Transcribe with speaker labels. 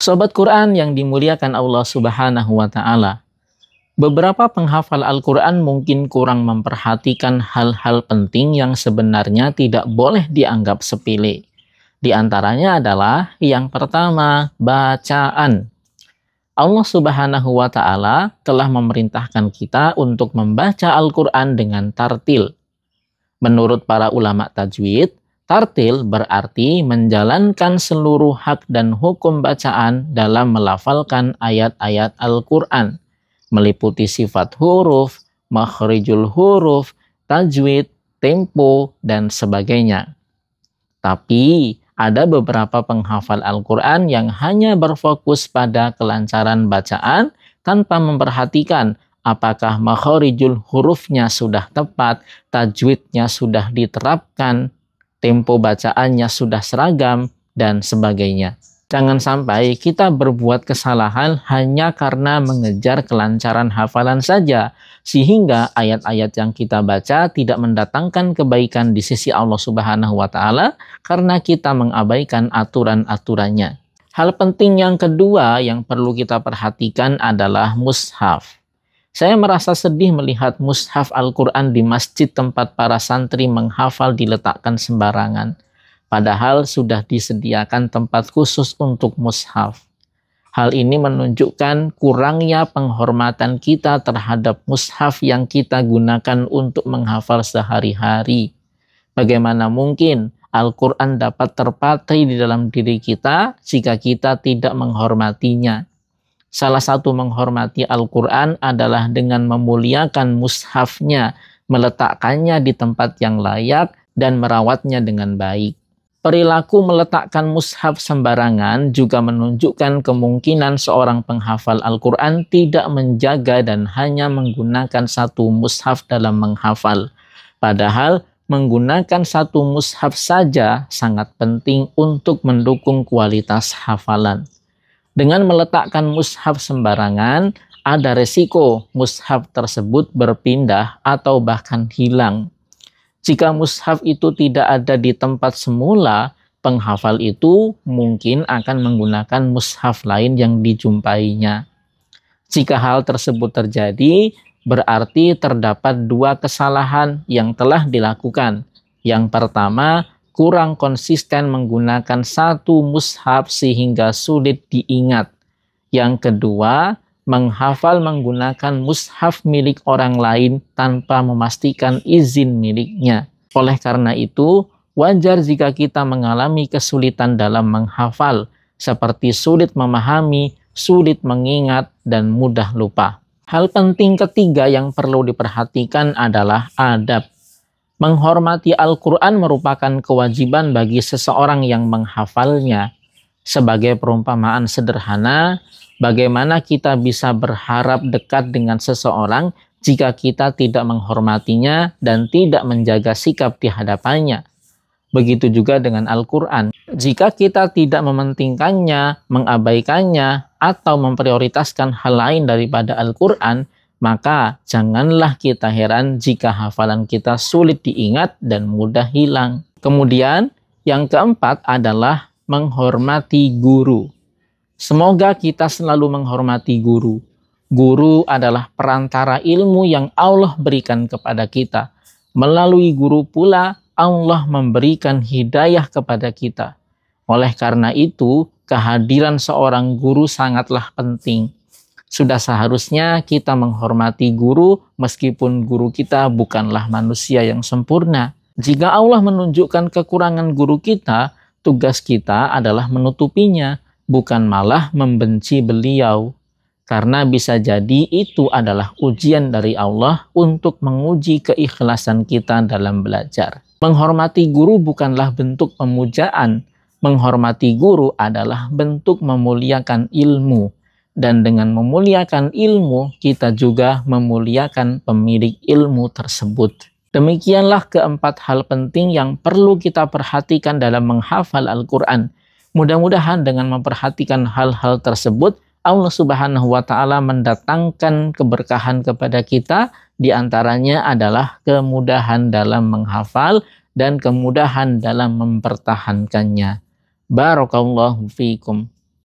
Speaker 1: Sobat Quran yang dimuliakan Allah Subhanahu wa Ta'ala, beberapa penghafal Al-Quran mungkin kurang memperhatikan hal-hal penting yang sebenarnya tidak boleh dianggap sepele. Di antaranya adalah yang pertama, bacaan. Allah Subhanahu wa Ta'ala telah memerintahkan kita untuk membaca Al-Quran dengan tartil. Menurut para ulama tajwid, tartil berarti menjalankan seluruh hak dan hukum bacaan dalam melafalkan ayat-ayat Al-Quran, meliputi sifat huruf, makhrijul huruf, tajwid, tempo, dan sebagainya. Tapi, ada beberapa penghafal Al-Quran yang hanya berfokus pada kelancaran bacaan tanpa memperhatikan apakah makhrijul hurufnya sudah tepat, tajwidnya sudah diterapkan, tempo bacaannya sudah seragam, dan sebagainya. Jangan sampai kita berbuat kesalahan hanya karena mengejar kelancaran hafalan saja, sehingga ayat-ayat yang kita baca tidak mendatangkan kebaikan di sisi Allah Subhanahu wa Ta'ala karena kita mengabaikan aturan-aturannya. Hal penting yang kedua yang perlu kita perhatikan adalah mushaf. Saya merasa sedih melihat mushaf Al-Quran di masjid tempat para santri menghafal diletakkan sembarangan. Padahal sudah disediakan tempat khusus untuk mushaf. Hal ini menunjukkan kurangnya penghormatan kita terhadap mushaf yang kita gunakan untuk menghafal sehari-hari. Bagaimana mungkin Al-Quran dapat terpatri di dalam diri kita jika kita tidak menghormatinya? Salah satu menghormati Al-Quran adalah dengan memuliakan mushafnya, meletakkannya di tempat yang layak, dan merawatnya dengan baik. Perilaku meletakkan mushaf sembarangan juga menunjukkan kemungkinan seorang penghafal Al-Quran tidak menjaga dan hanya menggunakan satu mushaf dalam menghafal. Padahal menggunakan satu mushaf saja sangat penting untuk mendukung kualitas hafalan. Dengan meletakkan mushaf sembarangan, ada resiko mushaf tersebut berpindah atau bahkan hilang. Jika mushaf itu tidak ada di tempat semula, penghafal itu mungkin akan menggunakan mushaf lain yang dijumpainya. Jika hal tersebut terjadi, berarti terdapat dua kesalahan yang telah dilakukan. Yang pertama, kurang konsisten menggunakan satu mushaf sehingga sulit diingat. Yang kedua, menghafal menggunakan mushaf milik orang lain tanpa memastikan izin miliknya. Oleh karena itu, wajar jika kita mengalami kesulitan dalam menghafal, seperti sulit memahami, sulit mengingat, dan mudah lupa. Hal penting ketiga yang perlu diperhatikan adalah adab. Menghormati Al-Quran merupakan kewajiban bagi seseorang yang menghafalnya. Sebagai perumpamaan sederhana, bagaimana kita bisa berharap dekat dengan seseorang jika kita tidak menghormatinya dan tidak menjaga sikap di hadapannya? Begitu juga dengan Al-Quran. Jika kita tidak mementingkannya, mengabaikannya, atau memprioritaskan hal lain daripada Al-Quran, maka janganlah kita heran jika hafalan kita sulit diingat dan mudah hilang. Kemudian, yang keempat adalah menghormati guru. Semoga kita selalu menghormati guru. Guru adalah perantara ilmu yang Allah berikan kepada kita. Melalui guru pula, Allah memberikan hidayah kepada kita. Oleh karena itu, kehadiran seorang guru sangatlah penting. Sudah seharusnya kita menghormati guru meskipun guru kita bukanlah manusia yang sempurna. Jika Allah menunjukkan kekurangan guru kita, tugas kita adalah menutupinya, bukan malah membenci beliau. Karena bisa jadi itu adalah ujian dari Allah untuk menguji keikhlasan kita dalam belajar. Menghormati guru bukanlah bentuk pemujaan. Menghormati guru adalah bentuk memuliakan ilmu. Dan dengan memuliakan ilmu, kita juga memuliakan pemilik ilmu tersebut. Demikianlah keempat hal penting yang perlu kita perhatikan dalam menghafal Al-Quran. Mudah-mudahan dengan memperhatikan hal-hal tersebut, Allah Subhanahu wa Ta'ala mendatangkan keberkahan kepada kita. Di antaranya adalah kemudahan dalam menghafal dan kemudahan dalam mempertahankannya. Barakallahu fiikum.